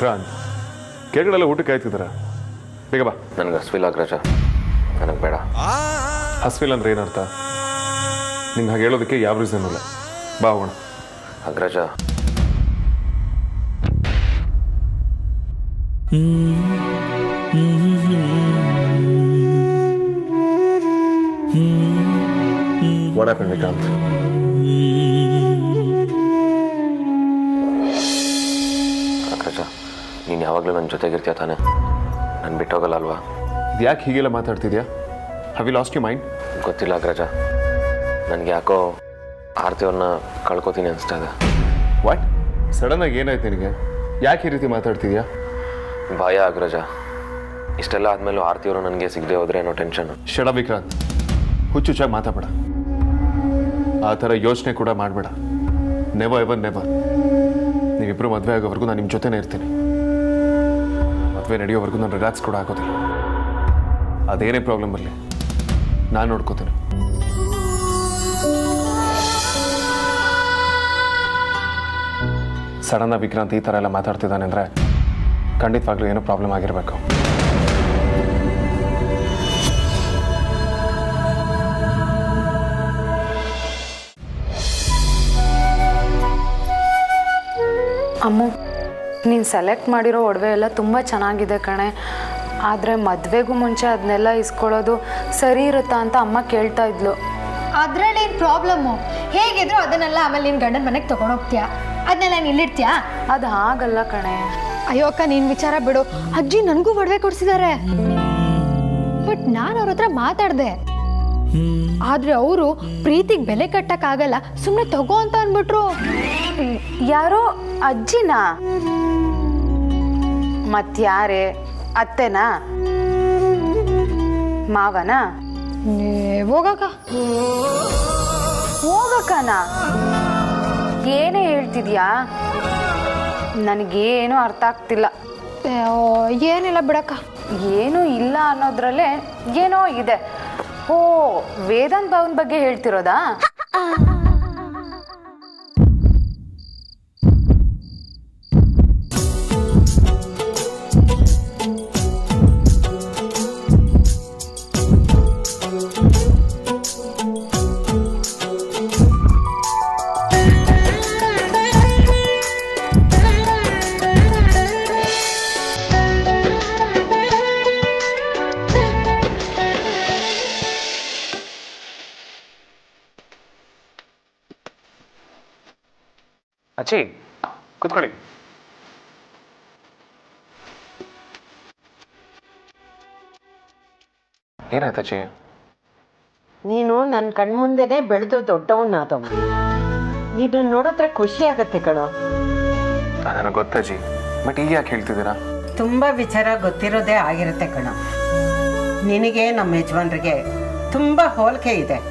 ವಿಕ್ರಾಂತ್ ಕೇಳ್ಗಳೆಲ್ಲ ಊಟಕ್ಕೆ ಕಾಯ್ತಿದಾರ ಬೇಗ ಬಾ. ನನಗೆ ಹಸ್ವಿಲ್ಲ ಅಗ್ರಜ, ನನಗೆ ಬೇಡ. ಹಸ್ವಿಲ್ಲ ಅಂದ್ರೆ ಏನರ್ಥ? ನಿಂಗೆ ಹಾಗೆ ಹೇಳೋದಕ್ಕೆ ಯಾವ ರೀಸನ್ ಇಲ್ಲ. ಬಾ ಹೋಗೋಣ. ಅಗ್ರಜ What happened, Vikrant? ಅಗ್ರಜ, ನೀನು ಯಾವಾಗಲೂ ನನ್ನ ಜೊತೆಗಿರ್ತೀಯ ತಾನೆ? ನಾನು ಬಿಟ್ಟೋಗಲ್ಲ ಅಲ್ವಾ? ಇದು ಯಾಕೆ ಹೀಗೆಲ್ಲ ಮಾತಾಡ್ತಿದ್ಯಾ? Have you lost you mind? ಗೊತ್ತಿಲ್ಲ ಅಗ್ರಜ, ನನಗೆ ಯಾಕೋ ಆರ್ತಿಯವ್ರನ್ನ ಕಳ್ಕೊತೀನಿ ಅನಿಸ್ತಾ ಇದೆ. ವಾಟ್? ಸಡನ್ನಾಗಿ ಏನಾಯ್ತು ನಿನಗೆ? ಯಾಕೆ ಈ ರೀತಿ ಮಾತಾಡ್ತಿದ್ಯಾ? ಭಯ ಅಗ್ರಜ. ಇಷ್ಟೆಲ್ಲ ಆದಮೇಲೂ ಆರ್ತಿಯವರು ನನಗೆ ಸಿಗದೆ ಹೋದ್ರೆ ಅನ್ನೋ ಟೆನ್ಷನ್. ಶಡ ವಿಕ್ರಾಂತ್, ಹುಚ್ಚುಚ್ಚಾಗಿ ಮಾತಾಡಬೇಡ. ಆ ಥರ ಯೋಚನೆ ಕೂಡ ಮಾಡಬೇಡ. Never ever never. ನೀವಿಬ್ಬರು ಮದುವೆ ಆಗೋವರೆಗೂ ನಾನು ನಿಮ್ಮ ಜೊತೆನೇ ಇರ್ತೀನಿ. ಮದುವೆ ನಡೆಯೋವರೆಗೂ ನಾನು ರಿಲ್ಯಾಕ್ಸ್ ಕೂಡ ಆಗೋದಿಲ್ಲ. ಅದೇನೇ ಪ್ರಾಬ್ಲಮ್ ಬರಲಿ ನಾನು ನೋಡ್ಕೋತೀನಿ. ಸಡನ್ನಾಗಿ ವಿಕ್ರಾಂತ್ ಈ ಥರ ಎಲ್ಲ ಮಾತಾಡ್ತಿದ್ದಾನೆ ಅಂದರೆ ಖಂಡಿತವಾಗ್ಲೂ ಏನೋ ಪ್ರಾಬ್ಲಮ್ ಆಗಿರಬೇಕು. ಅಮ್ಮು, ನೀನು ಸೆಲೆಕ್ಟ್ ಮಾಡಿರೋ ಒಡವೆ ಎಲ್ಲ ತುಂಬ ಚೆನ್ನಾಗಿದೆ ಕಣೆ. ಆದರೆ ಮದುವೆಗೂ ಮುಂಚೆ ಅದನ್ನೆಲ್ಲ ಇಸ್ಕೊಳ್ಳೋದು ಸರಿ ಇರುತ್ತಾ ಅಂತ ಅಮ್ಮ ಕೇಳ್ತಾ ಇದ್ಲು. ಅದ್ರಲ್ಲಿ ಏನು ಪ್ರಾಬ್ಲಮ್ಮು? ಹೇಗಿದ್ರು ಅದನ್ನೆಲ್ಲ ಆಮೇಲೆ ನಿನ್ನ ಗಂಡನ ಮನೆಗೆ ತೊಗೊಂಡೋಗ್ತೀಯಾ, ಅದನ್ನೆಲ್ಲ ನೀನು ಇಲ್ಲಿಡ್ತೀಯಾ? ಅದು ಹಾಗಲ್ಲ ಕಣೆ. ಅಯ್ಯೋ ಅಕ್ಕ, ನೀನು ವಿಚಾರ ಬಿಡು. ಅಜ್ಜಿ ನನಗೂ ಒಡವೆ ಕೊಡಿಸಿದ್ದಾರೆ. ಬಟ್ ನಾನು ಅವ್ರ ಹತ್ರ ಮಾತಾಡಿದೆ. ಆದರೆ ಅವರು ಪ್ರೀತಿಗೆ ಬೆಲೆ ಕಟ್ಟಕ್ಕಾಗಲ್ಲ, ಸುಮ್ಮನೆ ತಗೋ ಅಂತ ಅಂದ್ಬಿಟ್ರು. ಯಾರೋ ಅಜ್ಜಿನಾ? ಮತ್ಯಾರೇ? ಅತ್ತೆನಾ? ಮಾವನಾ? ಹೋಗಕ್ಕ. ಹೋಗಕ್ಕನಾ? ಏನೇ ಹೇಳ್ತಿದ್ಯಾ? ನನಗೇನು ಅರ್ಥ ಆಗ್ತಿಲ್ಲ. ಏನಿಲ್ಲ ಬಿಡಕ್ಕ. ಏನೂ ಇಲ್ಲ ಅನ್ನೋದ್ರಲ್ಲೇ ಏನೋ ಇದೆ. ಓ, ವೇದಾಂತ್ ಭಾವನ ಬಗ್ಗೆ ಹೇಳ್ತಿರೋದಾ? ಅಚ್ಚಿ, ಕೂತ್ಕೊಳ್ಳಿ. ಏನಾಯ್ತು ಅಚ್ಚಿ? ನೀನು ನನ್ನ ಕಣ್ಮುಂದೆನೆ ಬೆಳೆದು ದೊಡ್ಡವನಾದವ. ನೀನು ನೋಡಿದ್ರೆ ಖುಷಿ ಆಗತ್ತೆ ಕಣೋ. ನನಗೆ ಗೊತ್ತಜ್ಜಿ, ಬಟ್ ಈಗ ಯಾಕೆ ಹೇಳ್ತಿದ್ದೀರಾ? ತುಂಬಾ ವಿಚಾರ ಗೊತ್ತಿರೋದೇ ಆಗಿರುತ್ತೆ ಕಣೋ. ನಿನಗೆ ನಮ್ಮ ಯಜಮಾನ್ರಿಗೆ ತುಂಬಾ ಹೋಲಿಕೆ ಇದೆ.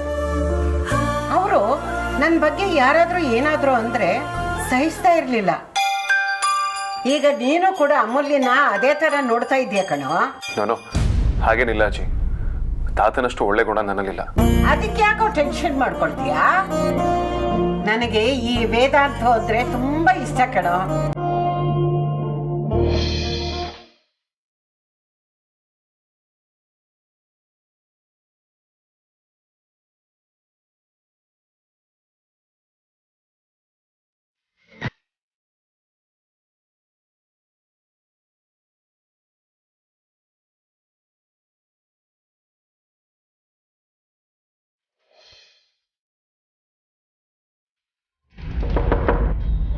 ಅವರು ನನ್ನ ಬಗ್ಗೆ ಯಾರಾದರೂ ಏನಾದರೂ ಅಂದರೆ ಸಹಿಸ್ತಾ ಇರಲಿಲ್ಲ. ಈಗ ನೀನು ಕೂಡ ಅಮೂಲ್ಯನ ಅದೇ ಥರ ನೋಡ್ತಾ ಇದೆಯಾ ಕಣೋ. ನಾನು ಹಾಗೇನಿಲ್ಲ ಅಜ್ಜಿ. ತಾತನಷ್ಟು ಒಳ್ಳೆ ಗುಣ ನನ್ನಲ್ಲಿಲ್ಲ. ಅದಕ್ಕೆ ಯಾಕೋ ಟೆನ್ಷನ್ ಮಾಡ್ಕೊಳ್ತೀಯಾ? ನನಗೆ ಈ ವೇದಾಂತ ಅಂದ್ರೆ ತುಂಬಾ ಇಷ್ಟ ಕಣೋ.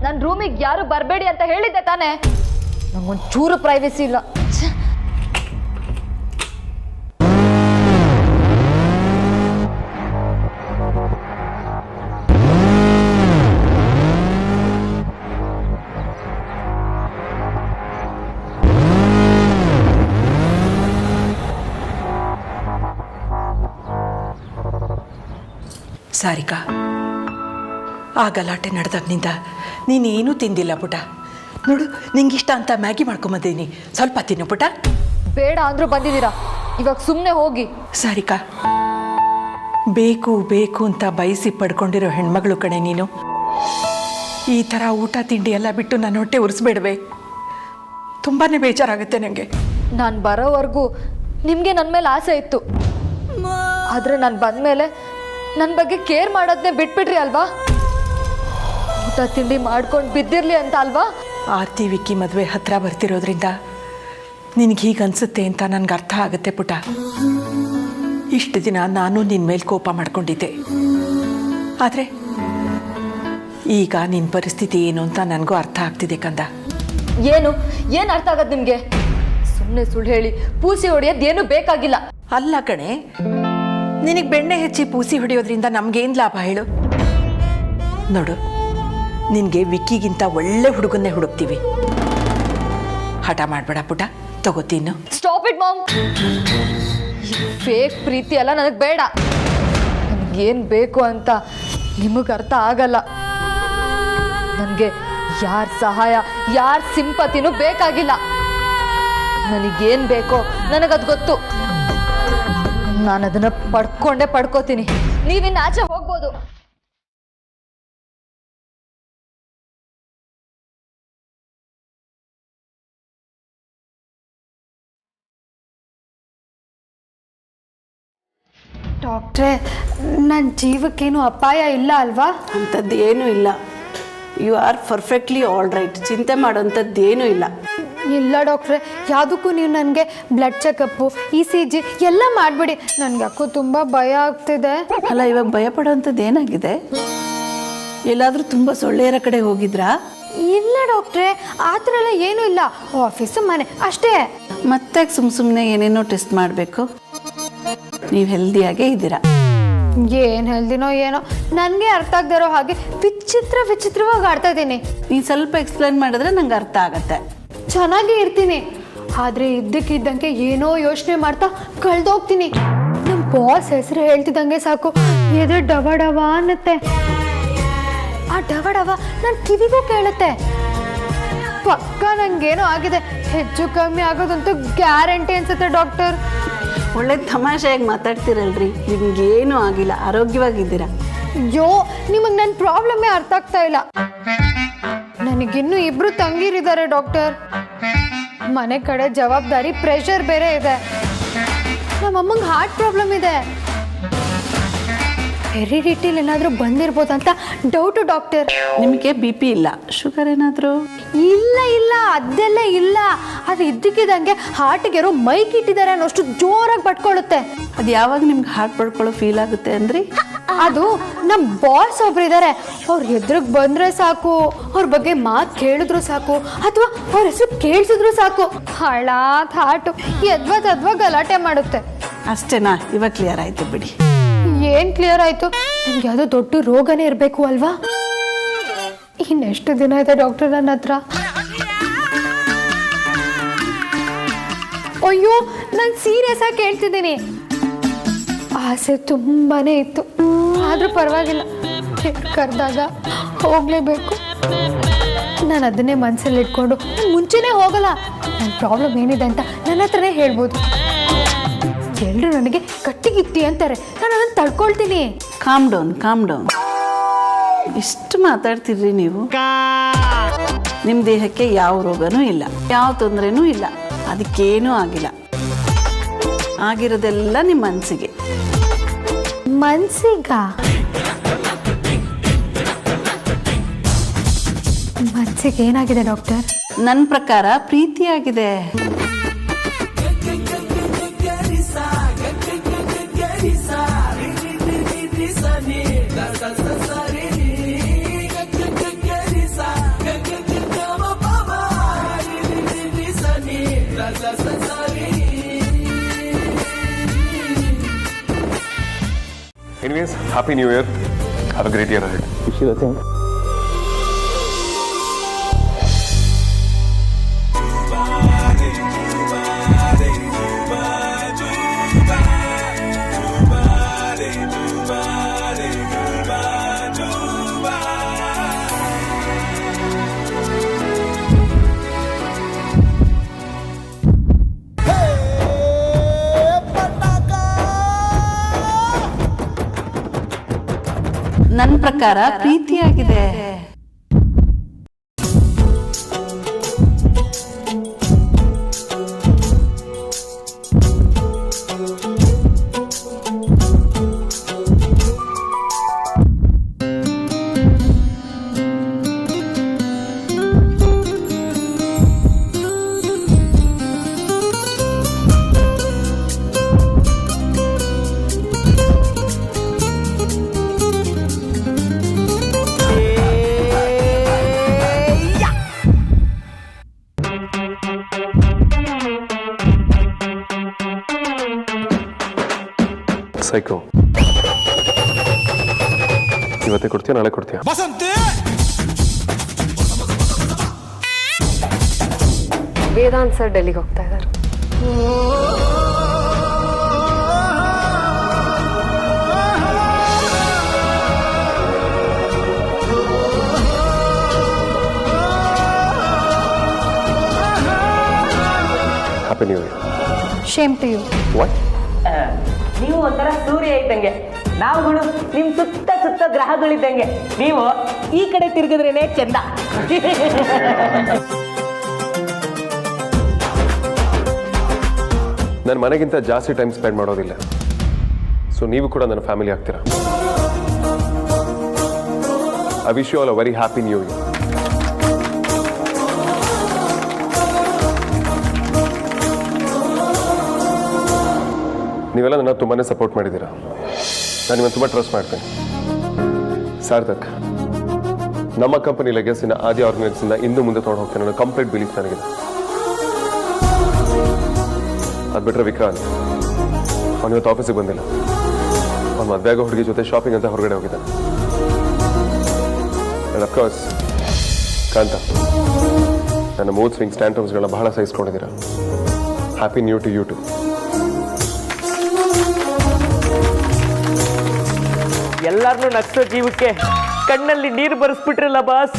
ನನ್ನ ರೂಮಿಗೆ ಯಾರು ಬರಬೇಡಿ ಅಂತ ಹೇಳಿದ್ದೆ ತಾನೆ? ನಂಗೊಂಚೂರು ಪ್ರೈವೇಸಿ ಇಲ್ಲ. ಸಾರಿಕಾ, ಆ ಗಲಾಟೆ ನಡೆದಾಗಿನಿಂದ ನೀನೇನೂ ತಿಂದಿಲ್ಲ ಪುಟ. ನೋಡು, ನಿಂಗಿಷ್ಟ ಅಂತ ಮ್ಯಾಗಿ ಮಾಡ್ಕೊಂಬಂದಿದ್ದೀನಿ, ಸ್ವಲ್ಪ ತಿನ್ನು ಪುಟ. ಬೇಡ ಅಂದ್ರೂ ಬಂದಿದ್ದೀರಾ, ಇವಾಗ ಸುಮ್ಮನೆ ಹೋಗಿ. ಸಾರಿಕಾ, ಬೇಕು ಬೇಕು ಅಂತ ಬಯಸಿ ಪಡ್ಕೊಂಡಿರೋ ಹೆಣ್ಮಗಳು ಕಣೆ ನೀನು. ಈ ಥರ ಊಟ ತಿಂಡಿ ಎಲ್ಲ ಬಿಟ್ಟು ನನ್ನ ಹೊಟ್ಟೆ ಉರಿಸ್ಬೇಡವೆ. ತುಂಬಾ ಬೇಜಾರಾಗುತ್ತೆ ನನಗೆ. ನಾನು ಬರೋವರೆಗೂ ನಿಮಗೆ ನನ್ನ ಮೇಲೆ ಆಸೆ ಇತ್ತು, ಆದರೆ ನಾನು ಬಂದಮೇಲೆ ನನ್ನ ಬಗ್ಗೆ ಕೇರ್ ಮಾಡೋದನ್ನೇ ಬಿಟ್ಬಿಟ್ರಿ ಅಲ್ವಾ? ಊಟ ತಿಂಡಿ ಮಾಡ್ಕೊಂಡು ಬಿದ್ದಿರಲಿ ಅಂತ ಅಲ್ವಾ? ಆರ್ತಿ ವಿಕ್ಕಿ ಮದುವೆ ಹತ್ರ ಬರ್ತಿರೋದ್ರಿಂದ ನಿನಗೆ ಹೀಗೆ ಅನಿಸುತ್ತೆ ಅಂತ ನನಗೆ ಅರ್ಥ ಆಗುತ್ತೆ ಪುಟ. ಇಷ್ಟು ದಿನ ನಾನು ನಿನ್ನ ಮೇಲೆ ಕೋಪ ಮಾಡ್ಕೊಂಡಿದ್ದೆ, ಆದರೆ ಈಗ ನಿನ್ನ ಪರಿಸ್ಥಿತಿ ಏನು ಅಂತ ನನಗೂ ಅರ್ಥ ಆಗ್ತಿದೆ ಕಂದ. ಏನು ಅರ್ಥ ಆಗದು ನಿಮಗೆ? ಸುಮ್ಮನೆ ಸುಳ್ಳು ಹೇಳಿ ಪೂಸಿ ಹೊಡೆಯೋದೇನು ಬೇಕಾಗಿಲ್ಲ. ಅಲ್ಲ ಕಣೆ, ನಿನಗೆ ಬೆಣ್ಣೆ ಹೆಚ್ಚಿ ಪೂಸಿ ಹೊಡೆಯೋದ್ರಿಂದ ನಮಗೇನು ಲಾಭ ಹೇಳು? ನೋಡು, ನಿನಗೆ ವಿಕ್ಕಿಗಿಂತ ಒಳ್ಳೆ ಹುಡುಗನ್ನೇ ಹುಡುಕ್ತೀವಿ. ಹಠ ಮಾಡಬೇಡ ಪುಟ, ತಗೋತೀನು. Stop it mom. ಫೇಕ್ ಪ್ರೀತಿ ಎಲ್ಲ ನನಗೆ ಬೇಡ. ನನಗೇನು ಬೇಕು ಅಂತ ನಿಮಗೆ ಅರ್ಥ ಆಗಲ್ಲ. ನನಗೆ ಯಾರ ಸಹಾಯ, ಯಾರ ಸಿಂಪತಿನೂ ಬೇಕಾಗಿಲ್ಲ. ನನಗೇನು ಬೇಕೋ ನನಗದು ಗೊತ್ತು. ನಾನು ಅದನ್ನು ಪಡ್ಕೋತೀನಿ. ನೀವಿನ್ನು ಆಚೆ ಹೋಗ್ಬೋದು. ಡಾಕ್ಟ್ರೇ, ನನ್ನ ಜೀವಕ್ಕೇನು ಅಪಾಯ ಇಲ್ಲ ಅಲ್ವಾ? ಅಂಥದ್ದು ಏನೂ ಇಲ್ಲ. You are perfectly all right. ಚಿಂತೆ ಮಾಡೋಂಥದ್ದು ಏನೂ ಇಲ್ಲ. ಇಲ್ಲ ಡಾಕ್ಟ್ರೆ, ಯಾವುದಕ್ಕೂ ನೀವು ನನಗೆ ಬ್ಲಡ್ ಚೆಕಪ್ಪು, ECG ಎಲ್ಲ ಮಾಡಿಬಿಡಿ. ನನಗೆ ಯಾಕೋ ತುಂಬ ಭಯ ಆಗ್ತಿದೆ. ಅಲ್ಲ, ಇವಾಗ ಭಯ ಪಡೋವಂಥದ್ದು ಏನಾಗಿದೆ? ಎಲ್ಲಾದರೂ ತುಂಬ ಸೊಳ್ಳೆಯರ ಕಡೆ ಹೋಗಿದ್ರಾ? ಇಲ್ಲ ಡಾಕ್ಟ್ರೆ, ಆ ಥರ ಎಲ್ಲ ಏನೂ ಇಲ್ಲ. ಆಫೀಸು ಮನೆ ಅಷ್ಟೇ. ಮತ್ತೆ ಸುಮ್ಮನೆ ಏನೇನೋ ಟೆಸ್ಟ್ ಮಾಡಬೇಕು? ನೀವು ಹೆಲ್ದಿಯಾಗೇ ಇದ್ದೀರಾ. ಏನು ಹೇಳ್ದಿನೋ ಏನೋ, ನನಗೆ ಅರ್ಥ ಆಗದಿರೋ ಹಾಗೆ ವಿಚಿತ್ರವಾಗಿ ಆಡ್ತಾ ಇದ್ದೀನಿ. ನೀನು ಸ್ವಲ್ಪ ಎಕ್ಸ್ಪ್ಲೇನ್ ಮಾಡಿದ್ರೆ ನಂಗೆ ಅರ್ಥ ಆಗತ್ತೆ. ಚೆನ್ನಾಗಿ ಇರ್ತೀನಿ, ಆದರೆ ಇದ್ದಕ್ಕಿದ್ದಂಗೆ ಏನೋ ಯೋಚನೆ ಮಾಡ್ತಾ ಕಳೆದೋಗ್ತೀನಿ. ನಮ್ಮ ಬಾಸ್ ಹೆಸರು ಹೇಳ್ತಿದ್ದಂಗೆ ಸಾಕು ಎದೆ ಡವ ಡವ ಅನ್ನತ್ತೆ. ಆ ಡವ ಡವ ನನ್ನ ಕಿವಿಗೂ ಕೇಳುತ್ತೆ. ಪಕ್ಕ ನಂಗೇನೋ ಆಗಿದೆ. ಹೆಚ್ಚು ಕಮ್ಮಿ ಆಗೋದಂತೂ ಗ್ಯಾರಂಟಿ ಅನ್ಸುತ್ತೆ ಡಾಕ್ಟರ್. ಒಳ್ಳೆ ತಮಾಷೆಯಾಗಿ ಮಾತಾಡ್ತಿರಲ್ರಿ. ನಿಮ್ಗೇನೂ ಆಗಿಲ್ಲ, ಆರೋಗ್ಯವಾಗಿದ್ದೀರಾ. ಅಯ್ಯೋ, ನಿಮಗೆ ನನ್ನ ಪ್ರಾಬ್ಲಮ್ಮೇ ಅರ್ಥ ಆಗ್ತಾ ಇಲ್ಲ. ನನಗಿನ್ನೂ 2 ತಂಗಿರಿದ್ದಾರೆ ಡಾಕ್ಟರ್. ಮನೆ ಕಡೆ ಜವಾಬ್ದಾರಿ, ಪ್ರೆಷರ್ ಬೇರೆ ಇದೆ. ನಮ್ಮಮ್ಮಂಗೆ ಹಾರ್ಟ್ ಪ್ರಾಬ್ಲಮ್ ಇದೆ. ಹೆರಿಡಿಟಿಲಿ ಏನಾದರೂ ಬಂದಿರ್ಬೋದಂತ ಡೌಟು ಡಾಕ್ಟರ್. ನಿಮಗೆ BP ಇಲ್ಲ, ಶುಗರ್ ಏನಾದರೂ? ಇಲ್ಲ ಅದೆಲ್ಲ ಇಲ್ಲ. ಅದು ಇದ್ದಕ್ಕಿದ್ದಂಗೆ ಹಾರ್ಟಿಗೆ ಯಾರೋ ಮೈಕ್ ಇಟ್ಟಿದ್ದಾರೆ ಅನ್ನೋಷ್ಟು ಜೋರಾಗಿ ಪಟ್ಕೊಳ್ಳುತ್ತೆ. ಅದು ಯಾವಾಗ ನಿಮ್ಗೆ ಹಾರ್ಟ್ ಪಡ್ಕೊಳ್ಳೋ ಫೀಲ್ ಆಗುತ್ತೆ ಅಂದ್ರಿ? ಅದು ನಮ್ಮ ಬಾಸ್ ಒಬ್ರು ಇದ್ದಾರೆ. ಅವ್ರ ಎದುರಿಗೆ ಬಂದರೆ ಸಾಕು, ಅವ್ರ ಬಗ್ಗೆ ಮಾತು ಕೇಳಿದ್ರು ಸಾಕು, ಅಥವಾ ಅವ್ರ ಹೆಸರು ಕೇಳಿಸಿದ್ರು ಸಾಕು, ಹಾಳಾದ ಹಾರ್ಟು ಎದ್ವಾ ಗಲಾಟೆ ಮಾಡುತ್ತೆ. ಅಷ್ಟೇನಾ? ಇವಾಗ ಕ್ಲಿಯರ್ ಆಯಿತು ಬಿಡಿ. ಏನು ಕ್ಲಿಯರ್ ಆಯಿತು? ನನಗೆ ಯಾವುದೋ ದೊಡ್ಡ ರೋಗನೇ ಇರಬೇಕು ಅಲ್ವಾ? ಇನ್ನೆಷ್ಟು ದಿನ ಇದೆ ಡಾಕ್ಟರ್ ನನ್ನ ಹತ್ರ? ಅಯ್ಯೋ, ನಾನು ಸೀರಿಯಸ್ ಆಗಿ ಕೇಳ್ತಿದ್ದೀನಿ. ಆಸೆ ತುಂಬಾನೇ ಇತ್ತು, ಆದರೂ ಪರವಾಗಿಲ್ಲ. ಕರೆದಾಗ ಹೋಗಲೇಬೇಕು. ನಾನು ಅದನ್ನೇ ಮನಸ್ಸಲ್ಲಿ ಇಟ್ಕೊಂಡು ಮುಂಚೆನೇ ಹೋಗಲ್ಲ. ನನ್ನ ಪ್ರಾಬ್ಲಮ್ ಏನಿದೆ ಅಂತ ನನ್ನ ಹತ್ರನೇ ಹೇಳ್ಬೋದು. ಎಲ್ಲರೂ ನನಗೆ ಕಟ್ಟಿಗಿತ್ತಿ ಅಂತಾರೆ, ನಾನು ಅದನ್ನು ತಡ್ಕೊಳ್ತೀನಿ. Calm down. ಇಷ್ಟು ಮಾತಾಡ್ತಿರ್ರಿ ನೀವು. ನಿಮ್ಮ ದೇಹಕ್ಕೆ ಯಾವ ರೋಗನೂ ಇಲ್ಲ, ಯಾವ ತೊಂದರೆನೂ ಇಲ್ಲ, ಅದಕ್ಕೇನೂ ಆಗಿಲ್ಲ. ಆಗಿರೋದೆಲ್ಲ ನಿಮ್ಮ ಮನಸ್ಸಿಗೆ. ಮನಸ್ಸಿಗೆ ಏನಾಗಿದೆ ಡಾಕ್ಟರ್? ನನ್ನ ಪ್ರಕಾರ ಪ್ರೀತಿಯಾಗಿದೆ. Anyways, Happy New Year. Have a great year ahead. Wish you the same. ನನ್ನ ಪ್ರಕಾರ ಪ್ರೀತಿಯಾಗಿದೆ. ಸೈಕೋ. ಇವತ್ತೇ ಕೊಡ್ತೀಯ, ನಾಳೆ ಕೊಡ್ತೀಯ? ವೇದಾಂತ್ ಸರ್ ಡೆಲ್ಲಿಗೆ ಹೋಗ್ತಾ ಇದ್ದಾರೆ. Happy new year. Same to you. What? ನೀವು ಒಂಥರ ಸೂರ್ಯ ಇದ್ದಂಗೆ, ನಾವುಗಳು ನಿಮ್ ಸುತ್ತ ಸುತ್ತ ಗ್ರಹಗಳಿದ್ದಂಗೆ. ನೀವು ಈ ಕಡೆ ತಿರುಗಿದ್ರೇನೆ ಚಂದ. ನನ್ನ ಮನೆಗಿಂತ ಜಾಸ್ತಿ ಟೈಮ್ ಸ್ಪೆಂಡ್ ಮಾಡೋದಿಲ್ಲ, ಸೊ ನೀವು ಕೂಡ ನನ್ನ ಫ್ಯಾಮಿಲಿ ಆಗ್ತೀರಾ. I wish you all a very happy new year. ನೀವೆಲ್ಲ ನನ್ನ ತುಂಬಾ ಸಪೋರ್ಟ್ ಮಾಡಿದ್ದೀರಾ. ನಾನು ನಿಮ್ಮನ್ನು ತುಂಬ ಟ್ರಸ್ಟ್ ಮಾಡ್ತೇನೆ. ಸಾರ್ಥಕ್, ನಮ್ಮ ಕಂಪನಿ ಲೆಗಸಿನ ಆದಿ ಆರ್ಗನೈಸಿಂದ ಇನ್ನು ಮುಂದೆ ತೊಗೊಂಡು ಹೋಗ್ತೇನೆ ಅನ್ನೋ ಕಂಪ್ಲೀಟ್ ಬಿಲೀಫ್ ನನಗಿದೆ. ಅದು ಬಿಟ್ಟರೆ ವಿಕ್ರಾಂತ್, ಅವನು ಇವತ್ತು ಆಫೀಸಿಗೆ ಬಂದಿಲ್ಲ. ಅವನು ಮದುವೆ ಆಗೋ ಹುಡುಗಿ ಜೊತೆ ಶಾಪಿಂಗ್ ಅಂತ ಹೊರಗಡೆ ಹೋಗಿದ್ದಾನೆ. ಆ್ಯಂಡ್ ಅಫ್ಕೋರ್ಸ್ ಕಾಂತ, ನನ್ನ ಮೂಡ್ ಸ್ವಿಂಗ್ ಸ್ಟ್ಯಾಂಟಮ್ಸ್ಗಳನ್ನ ಬಹಳ ಸಹಿಸ್ಕೊಂಡಿದ್ದೀರಾ. Happy new to you too. ಎಲ್ಲಾರನ್ನೂ ನಗ್ಸೋ ಜೀವಕ್ಕೆ ಕಣ್ಣಲ್ಲಿ ನೀರು ಬರೆಸ್ಬಿಟ್ರಲ್ಲ ಬಾಸ್.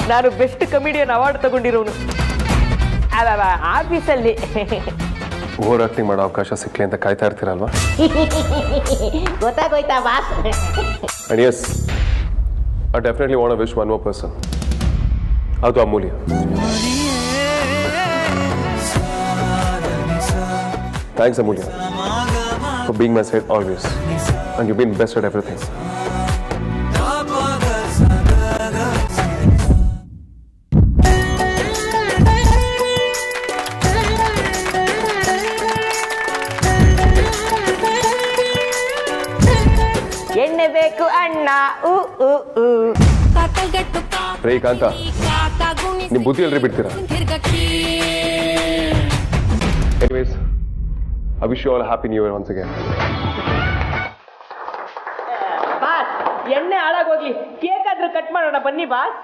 ನಾನು ಬೆಸ್ಟ್ ಕಮಿಡಿಯನ್ ಅವಾರ್ಡ್ ತಗೊಂಡಿರೋನು ಆಫೀಸಲ್ಲಿ. ಓವರ್ ಆಕ್ಟಿಂಗ್ ಮಾಡೋ ಅವಕಾಶ ಸಿಕ್ಲಿ ಅಂತ ಕಾಯ್ತಾ ಇರ್ತೀರಲ್ವಾ? ಗೊತ್ತಾಗೋಯ್ತಾ boss? And yes, I definitely want to wish one more person. ಅದು ಅಮೂಲ್ಯ. Thanks, Amulya, for being my side always. And you've been best at everything. ಎಣ್ಣೆ ಬೇಕು ಅಣ್ಣ. ರೇ ಕಾಂತ, ನಿಮ್ಮ ಬುದ್ಧಿ ಎಲ್ರಿ ಬಿಡ್ತೀರಾ? Anyways, I wish you all a happy new year once again. Boss, ಎಣ್ಣೆ ಹಾಳಾಗೋಗ್ಲಿ, ಕೇಕ್ ಆದ್ರೂ ಕಟ್ ಮಾಡೋಣ ಬನ್ನಿ boss.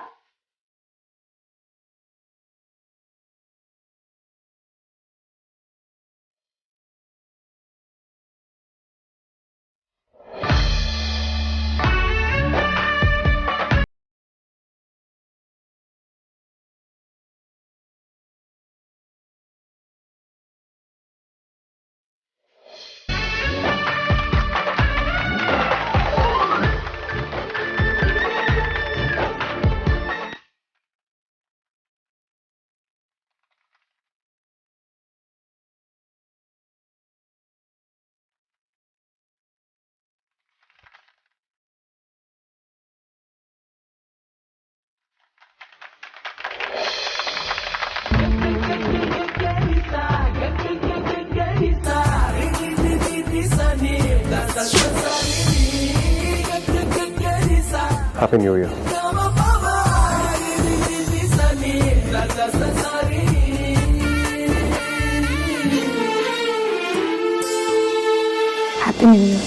Happy New Year. Happy New Year.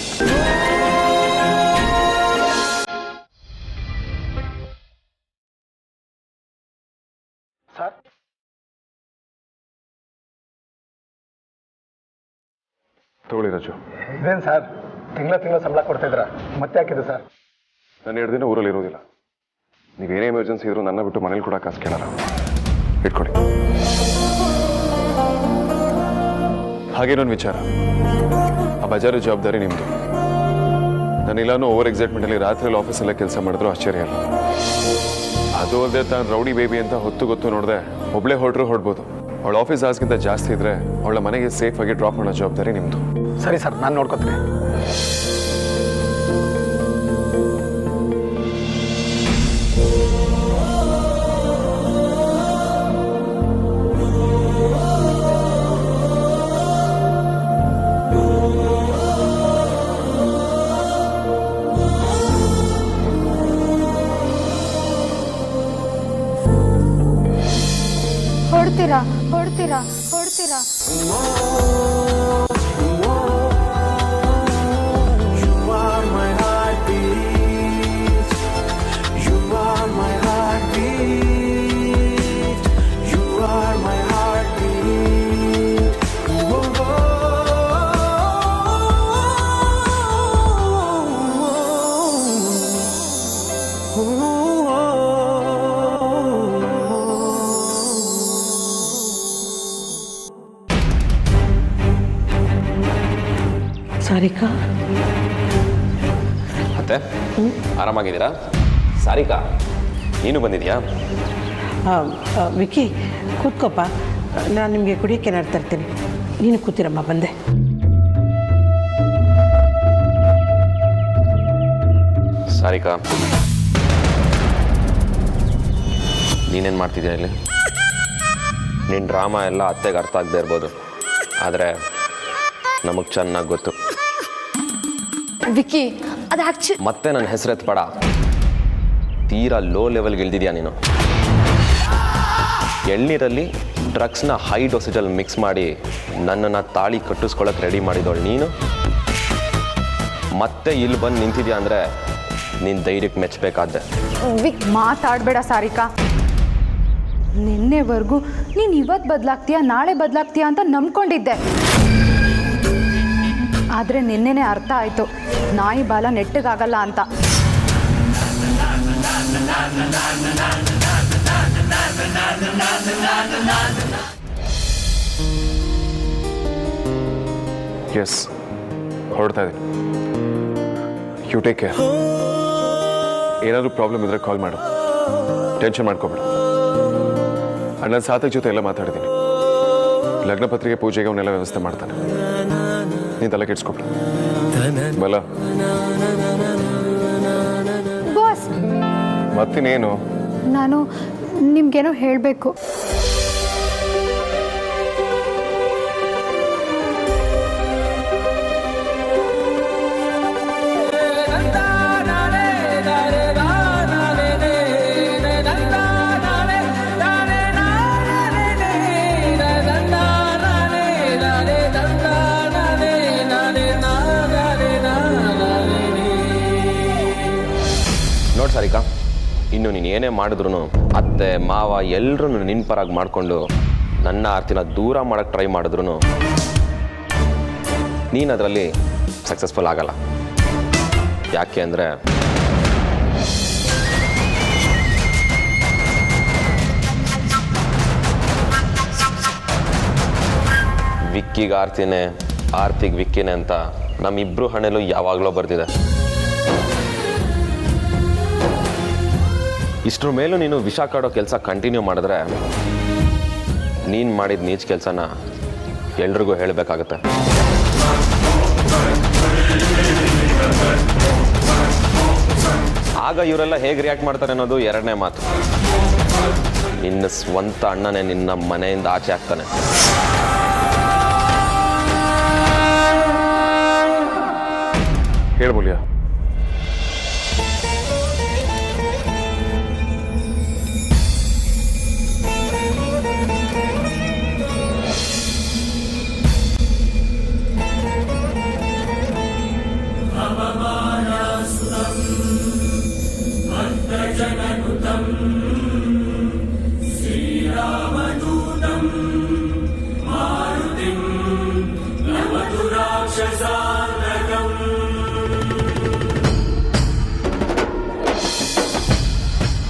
Sir, ತಗೊಳ್ಳಿ ರಾಜು. ಇದೇನು ಸರ್, ತಿಂಗಳ ಸಂಬಳ ಕೊಡ್ತಾ ಇದ್ದೀರಾ? ಮತ್ತೆ ಹಾಕಿದೆ ಸರ್? ನಾನು 2 ದಿನ ಊರಲ್ಲಿ ಇರೋದಿಲ್ಲ. ನೀವೇನೇ ಎಮರ್ಜೆನ್ಸಿ ಇದ್ರೂ ನನ್ನ ಬಿಟ್ಟು ಮನೇಲಿ ಕೂಡ ಕಾಸು ಕೇಳಲ್ಲ. ಇಟ್ಕೊಳ್ಳಿ. ಹಾಗೇನೊಂದು ವಿಚಾರ, ಆ ಬಜಾರು ಜವಾಬ್ದಾರಿ ನಿಮ್ಮದು. ನಾನೆಲ್ಲಾನು ಓವರ್ ಎಕ್ಸೈಟ್ಮೆಂಟಲ್ಲಿ ರಾತ್ರಿಯಲ್ಲಿ ಆಫೀಸಲ್ಲೇ ಕೆಲಸ ಮಾಡಿದ್ರು ಆಶ್ಚರ್ಯ ಇಲ್ಲ. ಅದು ಅಲ್ಲದೆ ತಾನು ರೌಡಿ ಬೇಬಿ ಅಂತ ಹೊತ್ತು ಗೊತ್ತು ನೋಡಿದೆ ಒಬ್ಳೆ ಹೊರಟ್ರು ಹೊಡ್ಬೋದು. ಅವಳ ಆಫೀಸ್ ಆಸ್ಗಿಂತ ಜಾಸ್ತಿ ಇದ್ರೆ ಅವಳ ಮನೆಗೆ ಸೇಫ್ ಆಗಿ ಡ್ರಾಪ್ ಮಾಡೋ ಜವಾಬ್ದಾರಿ ನಿಮ್ಮದು. ಸರಿ ಸರ್, ನಾನು ನೋಡ್ಕೊತೀನಿ. ಹೊಡ್ತೀರಾ ಮತ್ತೆ ಆರಾಮಾಗಿದ್ದೀರಾ? ಸಾರಿಕಾ ನೀನು ಬಂದಿದ್ಯಾ? ವಿಕಿ ಕೂತ್ಕೋಪ್ಪ, ನಾನು ನಿಮಗೆ ಕುಡಿಯೋಕ್ಕೆ ಏನಾದ್ರು ತರ್ತೀನಿ. ನೀನು ಕೂತಿರಮ್ಮ, ಬಂದೆ. ಸಾರಿಕಾ ನೀನೇನು ಮಾಡ್ತಿದ್ಯಾ ಇಲ್ಲಿ? ನಿನ್ನ ಡ್ರಾಮಾ ಎಲ್ಲ ಅತ್ತೆಗೆ ಅರ್ಥ ಆಗದೆ ಇರ್ಬೋದು, ಆದರೆ ನಮಗೆ ಚೆನ್ನಾಗಿ ಗೊತ್ತು. ವಿಕ್ಕಿ ಅದು ಆಕ್ಚುಲಿ ಮತ್ತೆ ನನ್ನ ಹೆಸರೆತ್ಬೇಡ. ತೀರಾ ಲೋ ಲೆವೆಲ್ಗೆ ಇಳಿದಿದ್ಯಾ ನೀನು. ಎಳ್ನೀರಲ್ಲಿ ಡ್ರಗ್ಸ್ನ ಹೈ ಡೋಸೇಜಲ್ಲಿ ಮಿಕ್ಸ್ ಮಾಡಿ ನನ್ನನ್ನು ತಾಳಿ ಕಟ್ಟಿಸ್ಕೊಳ್ಳೋಕೆ ರೆಡಿ ಮಾಡಿದವಳು ನೀನು. ಮತ್ತೆ ಇಲ್ಲಿ ಬಂದು ನಿಂತಿದ್ಯಾ ಅಂದರೆ ನಿನ್ನ ಧೈರ್ಯಕ್ಕೆ ಮೆಚ್ಚಬೇಕಾದ್ದೆ. ವಿಕ್ ಮಾತಾಡಬೇಡ ಸಾರಿಕಾ. ನಿನ್ನೆವರೆಗೂ ನೀನು ಇವತ್ತು ಬದಲಾಗ್ತೀಯಾ ನಾಳೆ ಬದಲಾಗ್ತೀಯಾ ಅಂತ ನಂಬ್ಕೊಂಡಿದ್ದೆ. ಆದರೆ ನಿನ್ನೆನೇ ಅರ್ಥ ಆಯಿತು ನಾಯಿ ಬಾಲ ನೆಟ್ಟಗಾಗಲ್ಲ ಅಂತ. ಎಸ್, ಹೊರಡ್ತಾ ಇದ್ದೀನಿ. You take care. ಏನಾದರೂ ಪ್ರಾಬ್ಲಮ್ ಇದ್ರೆ ಕಾಲ್ ಮಾಡು, ಟೆನ್ಷನ್ ಮಾಡ್ಕೋಬೇಡ. ಅಣ್ಣನ ಸಾತಕ್ ಜೊತೆ ಎಲ್ಲ ಮಾತಾಡ್ತೀನಿ. ಲಗ್ನ ಪತ್ರಿಕೆ ಪೂಜೆಗೆ ಅವನ್ನೆಲ್ಲ ವ್ಯವಸ್ಥೆ ಮಾಡ್ತಾನೆ. ನೀನು ತಲೆ ಕೆಡ್ಸ್ಕೊಬೇಡ. ಬಲ ಬಾಸ್, ಮತ್ತಿನೇನು? ನಾನು ನಿಮ್ಗೇನೋ ಹೇಳಬೇಕು. ನೋಡಿ ಸಾರಿಕಾ, ಇನ್ನು ನೀನು ಏನೇ ಮಾಡಿದ್ರು ಅತ್ತೆ ಮಾವ ಎಲ್ಲರೂ ನಿನ್ನ ಪರಾಗಿ ಮಾಡಿಕೊಂಡು ನನ್ನ ಆರ್ತಿನ ದೂರ ಮಾಡೋಕ್ಕೆ ಟ್ರೈ ಮಾಡಿದ್ರು ನೀನು ಅದರಲ್ಲಿ ಸಕ್ಸಸ್ಫುಲ್ ಆಗಲ್ಲ. ಯಾಕೆ ಅಂದರೆ ವಿಕ್ಕಿಗೆ ಆರ್ತಿನೇ, ಆರ್ತಿಗೆ ವಿಕ್ಕಿನೇ ಅಂತ ನಮ್ಮಿಬ್ರು ಹಣೆಯಲ್ಲೂ ಯಾವಾಗಲೂ ಬರ್ತಿದೆ. ಇಷ್ಟರ ಮೇಲೂ ನೀನು ವಿಷ ಕಾಡೋ ಕೆಲಸ ಕಂಟಿನ್ಯೂ ಮಾಡಿದ್ರೆ ನೀನು ಮಾಡಿದ ನೀಚ ಕೆಲಸನ ಎಲ್ರಿಗೂ ಹೇಳಬೇಕಾಗತ್ತೆ. ಆಗ ಇವರೆಲ್ಲ ಹೇಗೆ ರಿಯಾಕ್ಟ್ ಮಾಡ್ತಾರೆ ಅನ್ನೋದು ಎರಡನೇ ಮಾತು. ನಿನ್ನ ಸ್ವಂತ ಅಣ್ಣನೇ ನಿನ್ನ ಮನೆಯಿಂದ ಆಚೆ ಆಗ್ತಾನೆ. ಹೇಳ್ಬೋಲಿಯಾ?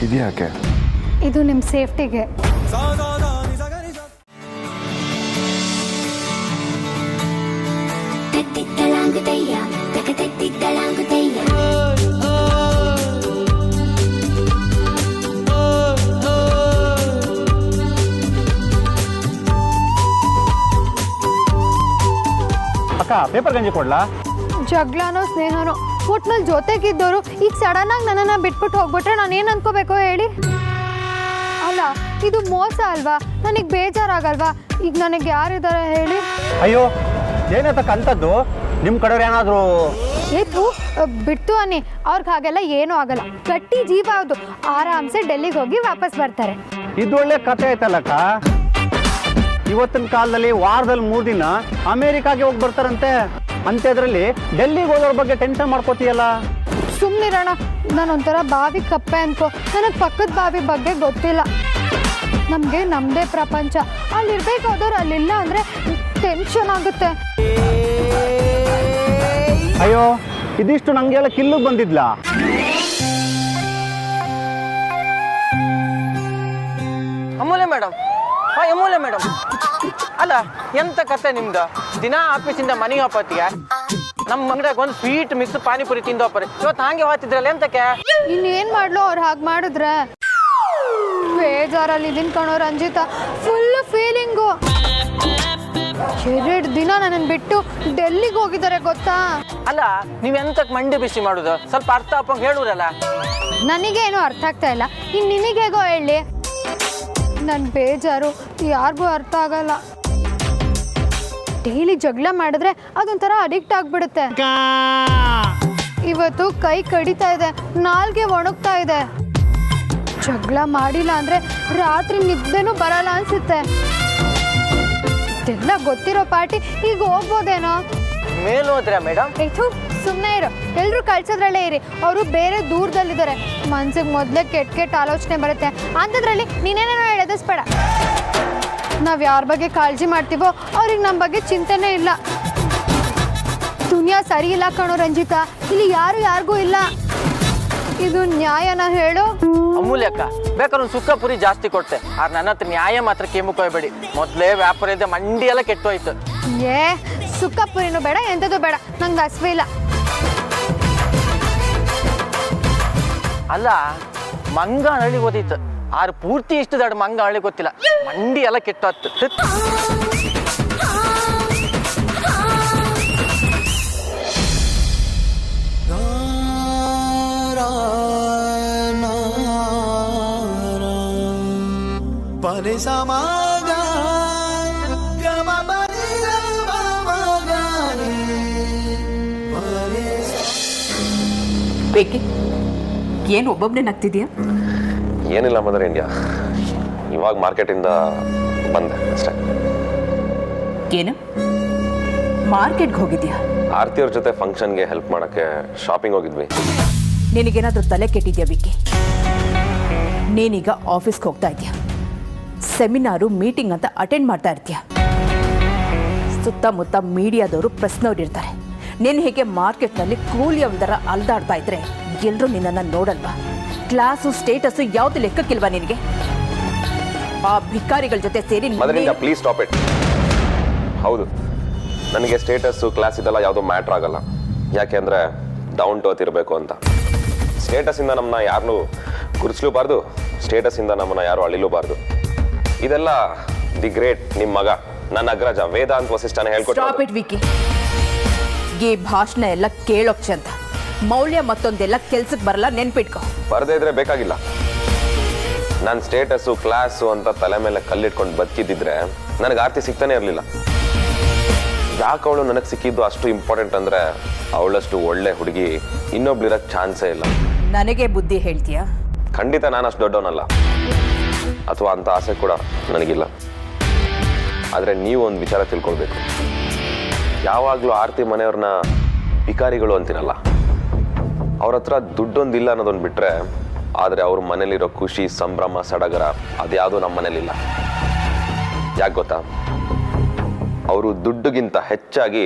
ಇದ್ಯಾಕೆ? ಇದು ನಿಮ್ಮ ಸೇಫ್ಟಿಗೆ. ಅಕ್ಕ, ಪೇಪರ್ ಗಂಜಿ ಕೊಡ್ಲಾ? ಜಗಳನೋ ಸ್ನೇಹನೋ ಒಟ್ನಲ್ಲಿ ಜೊತೆಗಿದ್ದವರು ಈಗ ಸಡನ್ ಆಗಿ ನನ್ನನ್ನ ಬಿಟ್ಬಿಟ್ಟು ಹೋಗ್ಬಿಟ್ರೆ ನಾನು ಏನು ಅನ್ಕೋಬೇಕು ಹೇಳಿ? ಅಲ್ಲ, ಇದು ಮೋಸ ಅಲ್ವಾ? ನನಗೆ ಬೇಜಾರಾಗಲ್ವಾ? ಈಗ ನನಗೆ ಯಾರಿದ್ದಾರೆ ಹೇಳಿ? ಅಯ್ಯೋ, ಏನತ್ತಕ್ಕ ಅಂತದ್ದು? ನಿಮ್ಮ ಕಡೆಯವ್ರು ಏನಾದರೂ ಏತು ಬಿಡ್ತು ಅನ್ನಿ, ಅವ್ರಿಗೆ ಹಾಗೆಲ್ಲ ಏನೂ ಆಗಲ್ಲ. ಗಟ್ಟಿ ಜೀವ ಹೌದು, ಆರಾಮ್ಸೆ ಡೆಲ್ಲಿಗೆ ಹೋಗಿ ವಾಪಸ್ ಬರ್ತಾರೆ. ಇದು ಒಳ್ಳೆ ಕತೆ ಆಯ್ತಲ್ಲಕ್ಕ. ಇವತ್ತಿನ ಕಾಲದಲ್ಲಿ ವಾರದಲ್ಲಿ 3 ದಿನ ಅಮೇರಿಕಾಗೆ ಹೋಗಿ ಬರ್ತಾರಂತೆ. ಅಂಥದ್ರಲ್ಲಿ ಡೆಲ್ಲಿಗೆ ಹೋಗೋರ ಬಗ್ಗೆ ಟೆನ್ಷನ್ ಮಾಡ್ಕೋತೀಯಲ್ಲ. ಸುಮ್ಮನಿರೋಣ, ನಾನೊಂಥರ ಬಾವಿ ಕಪ್ಪೆ ಅನ್ಕೋ. ನನಗೆ ಪಕ್ಕದ ಬಾವಿ ಬಗ್ಗೆ ಗೊತ್ತಿಲ್ಲ. ನಮಗೆ ನಮ್ಮದೇ ಪ್ರಪಂಚ. ಅಲ್ಲಿರ್ಬೇಕಾದವ್ರು ಅಲ್ಲಿಲ್ಲ ಅಂದರೆ ಟೆನ್ಷನ್ ಆಗುತ್ತೆ. ಅಯ್ಯೋ, ಇದಿಷ್ಟು ನಂಗೆಲ್ಲ ಕಿಲ್ಲಿಗೆ ಬಂದಿದ್ಲ. ಅಮೂಲ್ಯ ಮೇಡಮ್, ಅಮೂಲ್ಯ ಮೇಡಮ್, ಅಲ್ಲ ಎಂತ ಕತೆ ನಿಮ್ದು? ದಿನ ಆಫೀಸಿಂದ ಮನೆಗೆ ವಾಪತ್ತಿಗೆ ನಮ್ಮ ಅಂಗಡಿಯಾಗ ಒಂದು ಸ್ವೀಟ್ ಮಿಕ್ಸ್ ಪಾನಿಪುರಿ ತಿಂದೋಪರಿ ಇವತ್ತು ಹಾಗೆ ಹೋಗ್ತಿದ್ರಲ್ಲ ಎಂತಕ್ಕೆ? ಇನ್ನೇನ್ ಮಾಡ್ಲು ಅವ್ರು ಹಾಗೆ ಮಾಡಿದ್ರೆ? ಬೇಜಾರಲ್ಲಿ ಇದೀನಿ ಕಣೋ ರಂಜಿತಾ, ಫುಲ್ ಫೀಲಿಂಗು. 2 ದಿನ ನನ್ನನ್ನು ಬಿಟ್ಟು ಡೆಲ್ಲಿಗೆ ಹೋಗಿದ್ದಾರೆ ಗೊತ್ತಾ? ಅಲ್ಲ ನೀವ್ ಎಂತಕ್ ಮಂಡಿ ಬಿಸಿ ಮಾಡುದು? ಸ್ವಲ್ಪ ಅರ್ಥ ಅಪ್ಪಂಗೆ ಹೇಳುರಲ್ಲ. ನನಗೇನು ಅರ್ಥ ಆಗ್ತಾ ಇಲ್ಲ, ಇನ್ನು ನಿನಗೇಗೋ ಹೇಳಿ. ನನ್ನ ಬೇಜಾರು ಯಾರಿಗೂ ಅರ್ಥ ಆಗಲ್ಲ. ಡೈಲಿ ಜಗಳ ಮಾಡಿದ್ರೆ ಅದೊಂಥರ ಅಡಿಕ್ಟ್ ಆಗ್ಬಿಡುತ್ತೆ. ಇವತ್ತು ಕೈ ಕಡಿತಾ ಇದೆ, ನಾಲ್ಗೆ ಒಣಗ್ತಾ ಇದೆ. ಜಗಳ ಮಾಡಿಲ್ಲ ಅಂದ್ರೆ ರಾತ್ರಿ ನಿದ್ದೆನೂ ಬರಲ್ಲ ಅನ್ಸುತ್ತೆ. ಇದೆಲ್ಲ ಗೊತ್ತಿರೋ ಪಾರ್ಟಿ ಈಗ ಹೋಗ್ಬೋದೇನೋ? ಮೇಲ್ ಹೋದ್ರ ಮೇಡಮ್? ಸುಮ್ಮನೆ ಇರು, ಎಲ್ರು ಕಳ್ಸೋದ್ರಲ್ಲೇ ಇರಿ. ಅವರು ಬೇರೆ ದೂರದಲ್ಲಿದ್ದಾರೆ. ಮನ್ಸಿಗೆ ಮೊದಲೇ ಕೆಟ್ಟ ಆಲೋಚನೆ ಬರುತ್ತೆ. ಅಂಥದ್ರಲ್ಲಿ ನೀನೇನೇನೋ ಎಳೆದಿಸ್ಬೇಡ. ನಾವು ಯಾರ ಬಗ್ಗೆ ಕಾಳಜಿ ಮಾಡ್ತೀವೋ ಅವ್ರಿಗೆ ನಮ್ಮ ಬಗ್ಗೆ ಚಿಂತೆನೇ ಇಲ್ಲ. ದುನಿಯಾ ಸರಿ ಇಲ್ಲ ಕಣೋ ರಂಜಿತಾ, ಇಲ್ಲಿ ಯಾರಿಗೂ ಇಲ್ಲ. ಇದು ನ್ಯಾಯನ ಹೇಳು? ಅಮೂಲ್ಯಕ್ಕ ಬೇಕಾದ್ರೆ ಒಂದು ಸುಕ್ಕ ಪುರಿ ಜಾಸ್ತಿ ಕೊಡ್ತೆ, ಆದ್ರೆ ನನ್ನ ಹತ್ರ ನ್ಯಾಯ ಮಾತ್ರ ಕೇಮಕ್ಕೆ ಹೋಗ್ಬೇಡಿ. ಮೊದಲೇ ವ್ಯಾಪಾರ ಇದೆ, ಮಂಡಿ ಎಲ್ಲ ಕೆಟ್ಟೋಯ್ತು. ಸುಕ್ಕ ಪುರಿನೂ ಬೇಡ, ಎಂಥದ್ದು ಬೇಡ, ನಂಗೆ ಹಸ್ವೆ ಇಲ್ಲ. ಅಲ್ಲ ಮಂಗ ಹಳ್ಳಿ ಓದಿತ್ತು, ಆದ್ರೆ ಪೂರ್ತಿ ಇಷ್ಟು ದೊಡ್ಡ ಮಂಗ ಹಳ್ಳಿ ಗೊತ್ತಿಲ್ಲ. ಮಂಡಿ ಎಲ್ಲ ಕೆಟ್ಟೋಯ್ತು. ಬೇಕಿ ಏನು ಒಬ್ಬೊಬ್ಬನೇ ನಗ್ತಿದ್ಯಾ? ಏನಿಲ್ಲ ಮದರ್ ಇಂಡಿಯಾ, ಇವಾಗ ಮಾರ್ಕೆಟಿಂದ ಬಂದೆ ಅಷ್ಟೇ. ಏನು ಮಾರ್ಕೆಟ್ಗೆ ಹೋಗಿದ್ಯಾ? ಆರ್ತಿಯವ್ರ ಜೊತೆ ಫಂಕ್ಷನ್ಗೆ ಹೆಲ್ಪ್ ಮಾಡೋಕ್ಕೆ ಶಾಪಿಂಗ್ ಹೋಗಿದ್ವಿ. ನಿನಗೇನಾದ್ರೂ ತಲೆ ಕೆಟ್ಟಿದ್ಯಾ ವಿಕ್ಕಿ? ನೀನೀಗ ಆಫೀಸ್ಗೆ ಹೋಗ್ತಾ ಇದೆಯಾ, ಸೆಮಿನಾರು ಮೀಟಿಂಗ್ ಅಂತ ಅಟೆಂಡ್ ಮಾಡ್ತಾ ಇರ್ತೀಯ. ಸುತ್ತಮುತ್ತ ಮೀಡಿಯಾದವರು ಪ್ರೆಸ್ನವ್ರು ಇರ್ತಾರೆ. ನೀನು ಹೇಗೆ ಮಾರ್ಕೆಟ್ನಲ್ಲಿ ಕೂಲಿಯವರ ಅಲ್ದಾಡ್ತಾ ಇದ್ರೆ ಎಲ್ಲರೂ ನಿನ್ನನ್ನು ನೋಡಲ್ವಾ? ಕ್ಲಾಸು ಸ್ಟೇಟಸ್ಸು ಯಾವುದು ಲೆಕ್ಕಕ್ಕಿಲ್ವಾ ನಿನಗೆ? ಆ ಭಿಕಾರಿಗಳ ಜೊತೆ ಸೇರಿ ಪ್ಲೀಸ್ ಸ್ಟಾಪ್ ಇಟ್. ಹೌದು, ನನಗೆ ಸ್ಟೇಟಸ್ಸು ಕ್ಲಾಸ್ ಇದೆಲ್ಲ ಯಾವುದೋ ಮ್ಯಾಟ್ರ್ ಆಗಲ್ಲ. ಯಾಕೆ ಅಂದರೆ ಡೌನ್ ಟು ಅರ್ತ್ ಇರಬೇಕು ಅಂತ. ಸ್ಟೇಟಸ್ಸಿಂದ ನಮ್ಮನ್ನ ಯಾರನ್ನೂ ಗುರುತಿಸಲೂಬಾರ್ದು, ಸ್ಟೇಟಸ್ಸಿಂದ ನಮ್ಮನ್ನ ಯಾರು ಅಳಿಲೂಬಾರ್ದು. ಇದೆಲ್ಲ ದಿ ಗ್ರೇಟ್ ನಿಮ್ಮ ಮಗ ನನ್ನ ಅಗ್ರಜ ವೇದಾಂತ್ ವಸಿಷ್ಠನ ಹೇಳ್ಕೊಟ್ಟು. ಈ ಭಾಷಣ ಎಲ್ಲ ಕೇಳೋಕ್ಷ ಅಂತ ಮೌಲ್ಯ ಮತ್ತೊಂದೆಲ್ಲ ಕೆಲ್ಸಕ್ಕೆ ಬರಲ್ಲ, ನೆನ್ಪಿಟ್ಕೊ. ಬರದೇ ಇದ್ರೆ ಬೇಕಾಗಿಲ್ಲ. ನನ್ನ ಸ್ಟೇಟಸ್ಸು ಕ್ಲಾಸು ಅಂತ ತಲೆ ಮೇಲೆ ಕಲ್ಲಿಟ್ಕೊಂಡು ಬದುಕಿದ್ದಿದ್ರೆ ನನಗೆ ಆರ್ತಿ ಸಿಗ್ತಾನೆ ಇರಲಿಲ್ಲ. ಯಾಕೆ ಅವಳು ನನಗೆ ಸಿಕ್ಕಿದ್ದು ಅಷ್ಟು ಇಂಪಾರ್ಟೆಂಟ್ ಅಂದರೆ ಅವಳಷ್ಟು ಒಳ್ಳೆ ಹುಡುಗಿ ಇನ್ನೊಬ್ಳಿರೋಕ್ಕೆ ಚಾನ್ಸೇ ಇಲ್ಲ. ನನಗೆ ಬುದ್ಧಿ ಹೇಳ್ತೀಯಾ? ಖಂಡಿತ ನಾನು ಅಷ್ಟು ದೊಡ್ಡವನಲ್ಲ, ಅಥವಾ ಅಂಥ ಆಸೆ ಕೂಡ ನನಗಿಲ್ಲ. ಆದರೆ ನೀವು ಒಂದು ವಿಚಾರ ತಿಳ್ಕೊಳ್ಬೇಕು. ಯಾವಾಗಲೂ ಆರ್ತಿ ಮನೆಯವ್ರನ್ನ ಭಿಕಾರಿಗಳು ಅಂತೀನಲ್ಲ, ಅವ್ರ ಹತ್ರ ದುಡ್ಡೊಂದಿಲ್ಲ ಅನ್ನೋದೊಂದು ಬಿಟ್ಟರೆ, ಆದರೆ ಅವ್ರ ಮನೇಲಿರೋ ಖುಷಿ, ಸಂಭ್ರಮ, ಸಡಗರ ಅದ್ಯಾವುದೂ ನಮ್ಮ ಮನೇಲಿಲ್ಲ. ಯಾಕೆ ಗೊತ್ತಾ? ಅವರು ದುಡ್ಡಿಗಿಂತ ಹೆಚ್ಚಾಗಿ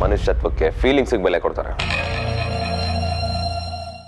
ಮನುಷ್ಯತ್ವಕ್ಕೆ, ಫೀಲಿಂಗ್ಸಿಗೆ ಬೆಲೆ ಕೊಡ್ತಾರೆ.